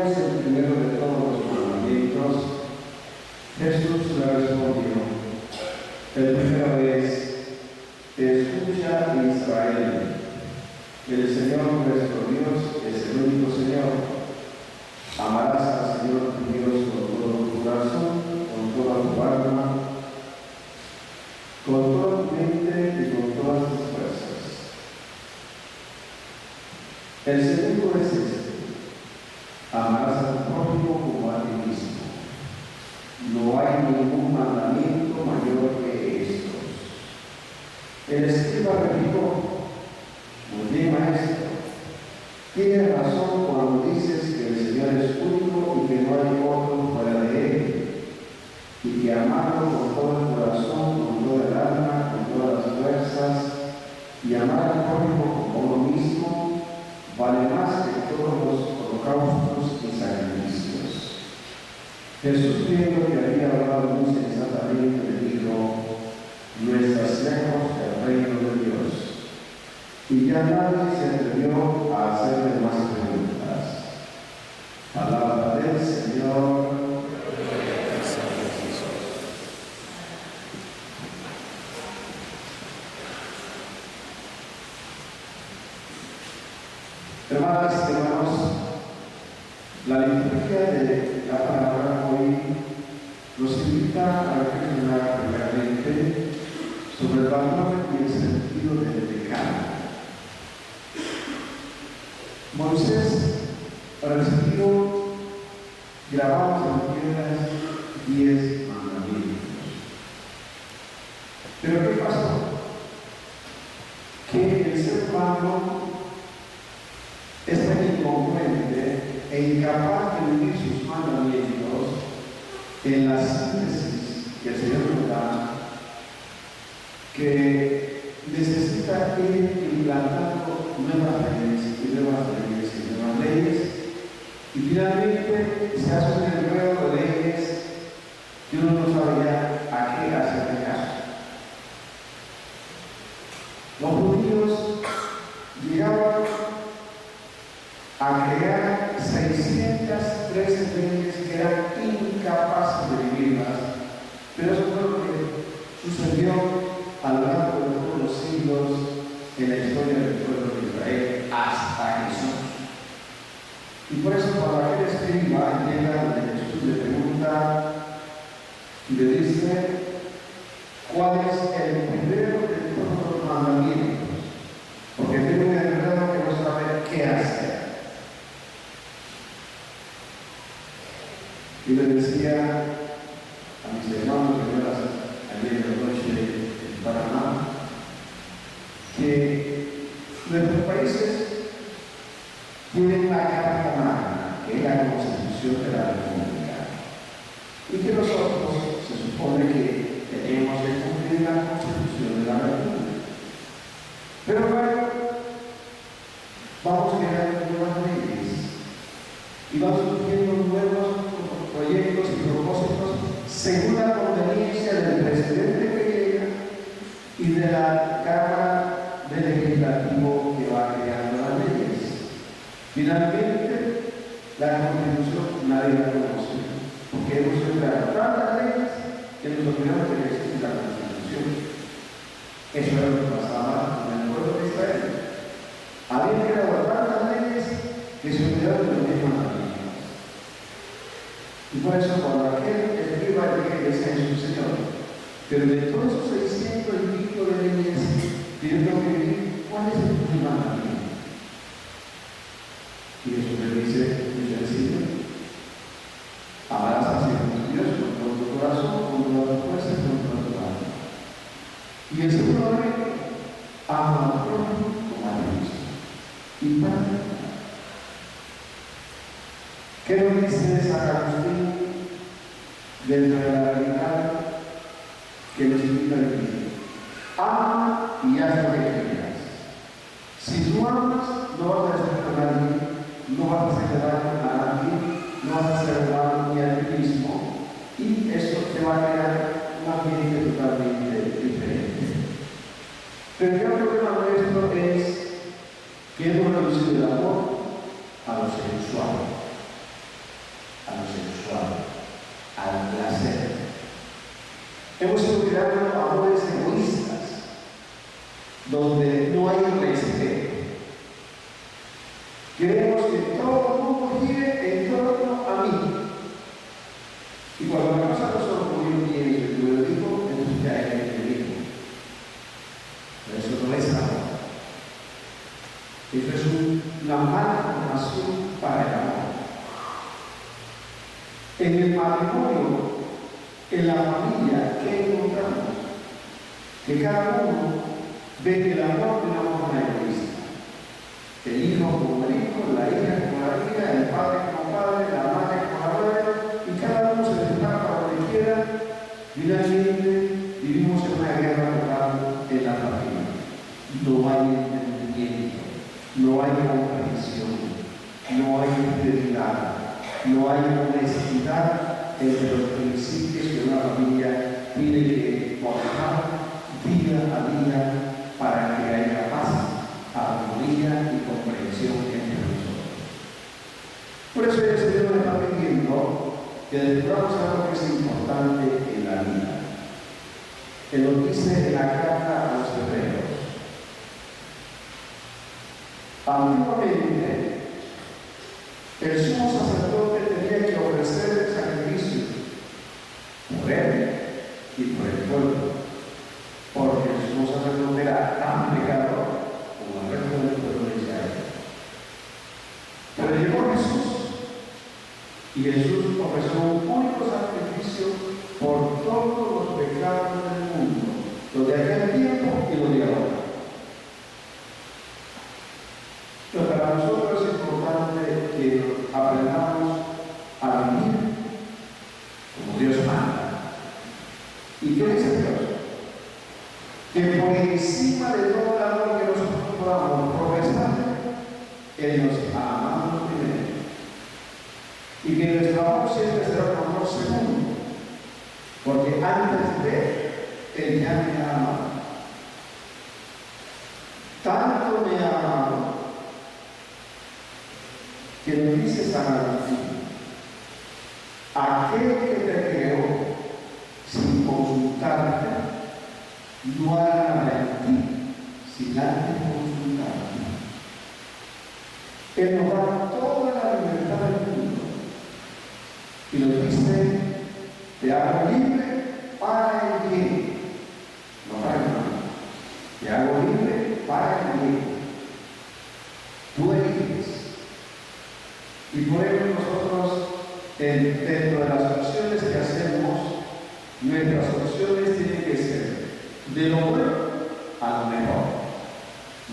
¿cuál es el primero de todos los mandamientos? Jesús le respondió: el primero es: escucha, Israel, el Señor nuestro Dios es el único Señor. Amarás al Señor tu Dios con todo tu corazón, con toda tu alma, con toda tu mente y con todas tus fuerzas. El segundo es este: amarás a tu prójimo como a ti mismo. No hay ningún mandamiento mayor que estos. El escriba replicó: muy bien, maestro, tienes razón cuando dices que el Señor es único y que no hay otro fuera de Él, y que amarlo con todo el corazón, con toda el alma, con todas las fuerzas, y amar al prójimo como uno mismo, vale más que todos los holocaustos y sacrificios. Jesús, viendo que había hablado muy sensatamente, le dijo: no estás lejos del reino de Dios. Y ya nadie se atrevió a hacerle más preguntas. Palabra del Señor. Hermanas y hermanos, la liturgia de la palabra hoy nos invita a reflexionar primeramente sobre el valor y el sentido del pecado. Moisés recibió grabados en piedras 10 mandamientos. Pero ¿qué pasó? Que el ser humano es tan incongruente e incapaz de vivir sus mandamientos en la síntesis que el Señor nos da, que necesita ir implantando nuevas leyes y nuevas leyes y nuevas leyes, y finalmente se hace un enredo de leyes que uno no sabe ya a qué hacer caso. Los judíos llegaban a crear 613 leyes que eran incapaces de vivirlas, pero eso fue lo que sucedió a lo largo de todos los siglos en la historia del pueblo de Israel hasta Jesús. Y por eso cuando aquel escriba llega donde Jesús le pregunta y le dice: ¿cuál es el primero de todos los mandamientos? Porque tiene un enredo que no sabe qué hacer. Y le decía a mis hermanos que ayer de la noche en Panamá que nuestros países tienen una carta magna, que es la Constitución de la República, y que nosotros se supone que tenemos que cumplir la Constitución de la República. Pero bueno, vamos creando nuevas leyes y van surgiendo nuevos proyectos y propósitos según la conveniencia del presidente que llega y de la Cámara del Legislativo que va creando las leyes. Finalmente, la Constitución nadie la conoce, porque hemos creado tantas leyes que nos olvidamos de que existe la Constitución. Eso era lo que pasaba en el pueblo de Israel. Habían creado tantas leyes que se olvidaron de los mismos mandamientos. Y por eso cuando aquel escriba le decía a Jesús: Señor, pero de todos esos 600 y pico de leyes que yo tengo que vivir, ¿cuál es el primer mandamiento? Y Jesús le dice muy sencillo: amarás al Señor tu Dios con todo tu corazón, con toda tu fuerza y con toda tu alma. Y el segundo mandamiento: ama al prójimo como a ti mismo. Y para ¿qué nos dice San Agustín dentro de la realidad que nos invita a vivir? Ama y haz lo que quieras. Si tú amas, no vas a hacer a nadie, no vas a hacer daño a nadie, no vas a hacer daño ni a ti mismo, y eso te va a crear un ambiente totalmente diferente. Pero el problema nuestro es que hemos reducido el amor a lo sexual. Hemos ido creando amores egoístas, donde no hay respeto. Queremos que todo el mundo gire en torno a mí. Y cuando la cosa no solo conmigo tiene el primer hijo, entonces ya es el hijo. Pero eso no es amor. Eso es una mala formación para el amor. En el matrimonio, en la familia, ¿qué encontramos? Que cada uno ve que el amor de una forma egoísta. El hijo como el hijo, la hija como la hija, el padre como padre, la madre como la madre, y cada uno se destaca donde quiera. Finalmente vivimos en una guerra total en la familia. No hay entendimiento, no hay comprensión, no hay fidelidad, no hay honestidad entre los principios que una familia tiene que forjar día a día para que haya paz, armonía y comprensión entre nosotros. Por eso el Señor nos está pidiendo que descubramos algo que es importante en la vida. Él nos dice en la carta a los Hebreos: antiguamente el sumo sacerdote tenía que ofrecer el sacrificio por él y por el pueblo, porque el sumo sacerdote era tan pecador como el resto del pueblo de Israel. Pero llegó Jesús, y Jesús ofreció un único sacrificio por todos los pecados del mundo, los de aquel tiempo y los de ahora. Pero para nosotros es importante que aprendamos a vivir como Dios manda. ¿Y qué dice Dios? Que por encima de todo el amor que nosotros podamos profesar, Él nos ha amado primero. Y que nuestro amor siempre será un amor segundo, porque antes de Él ya me ha amado. Tanto me ha amado que nos dice San Agustín: aquel que te creó sin consultarte no hará nada en ti sin antes consultarte. Él nos da toda la libertad del mundo y nos dice: te hago libre para el bien, no para el mal. Te hago libre para el bien. Tú eliges. Y por ello nosotros, dentro de las opciones que hacemos, nuestras opciones tienen que ser de lo bueno a lo mejor.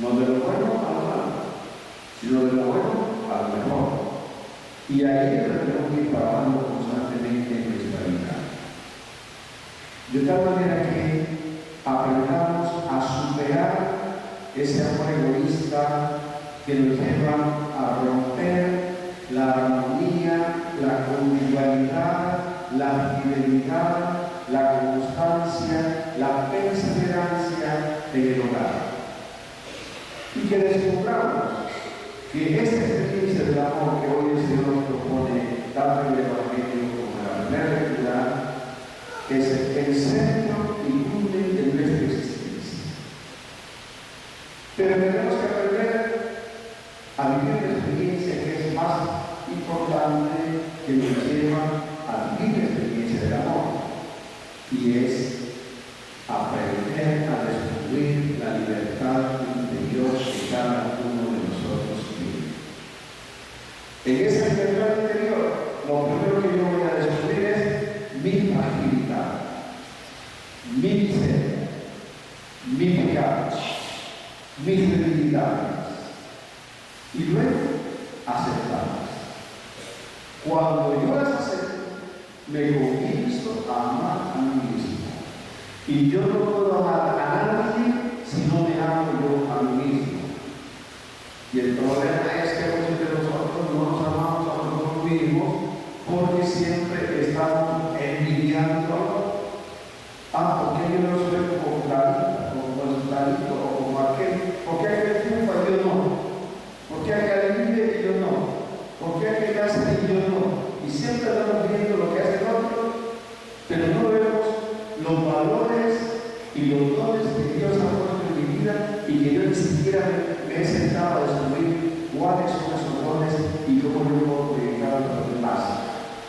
No de lo bueno a lo malo, sino de lo bueno a lo mejor. Y ahí tenemos que ir trabajando constantemente en nuestra vida. De tal manera que aprendamos a superar ese amor egoísta que nos lleva a romper la armonía, la convivialidad, la fidelidad, la constancia, la perseverancia en el hogar. Y que descubramos que esta experiencia del amor que hoy el Señor nos propone, tanto en el Evangelio como en la primera lectura, es el centro y punto de nuestra existencia. Pero tenemos que aprender a vivir la experiencia que es más importante, que nos lleva a vivir la experiencia del amor, y es aprender a descubrir la libertad interior que cada uno de nosotros tiene. En esa libertad interior, lo primero que yo voy a descubrir es mi fragilidad, mi miseria, mi pecado, mis debilidades, y luego aceptarlas. Cuando yo las acepto, me comienzo a amar a mí mismo. Y yo no puedo amar a nadie si no me amo yo a mí mismo. Y el problema es que muchos de nosotros no nos amamos a nosotros mismos porque siempre estamos envidiando. Porque yo no soy como Clarita, como Clarito, o como aquel. ¿Por qué aquel triunfa y yo no? ¿Por qué aquel vive y yo no? ¿Por qué aquel hace y yo no? Y siempre estamos viendo lo que hace el otro, pero no vemos los valores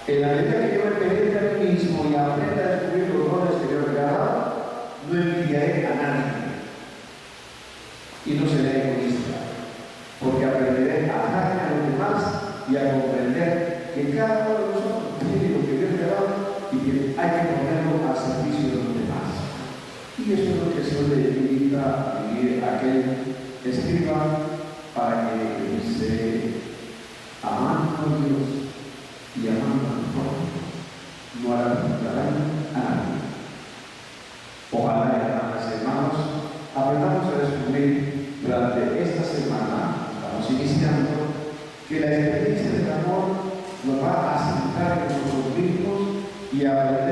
En la medida que yo me penetre a mí mismo y aprenda a descubrir los dones que Dios me ha dado, no envidiaré a nadie. Y no seré egoísta, porque aprenderé a amarme a los demás y a comprender que cada uno de nosotros tiene lo que Dios le ha dado y que hay que ponerlo al servicio de los demás. Y eso es lo que se le invita a vivir aquel escriba para que se amando a Dios y amando a los prójimos, no hará daño a nadie. Ojalá, hermanas y hermanos, aprendamos a descubrir durante esta semana, estamos iniciando, que la experiencia del amor nos va a asentar en nosotros mismos y a aprender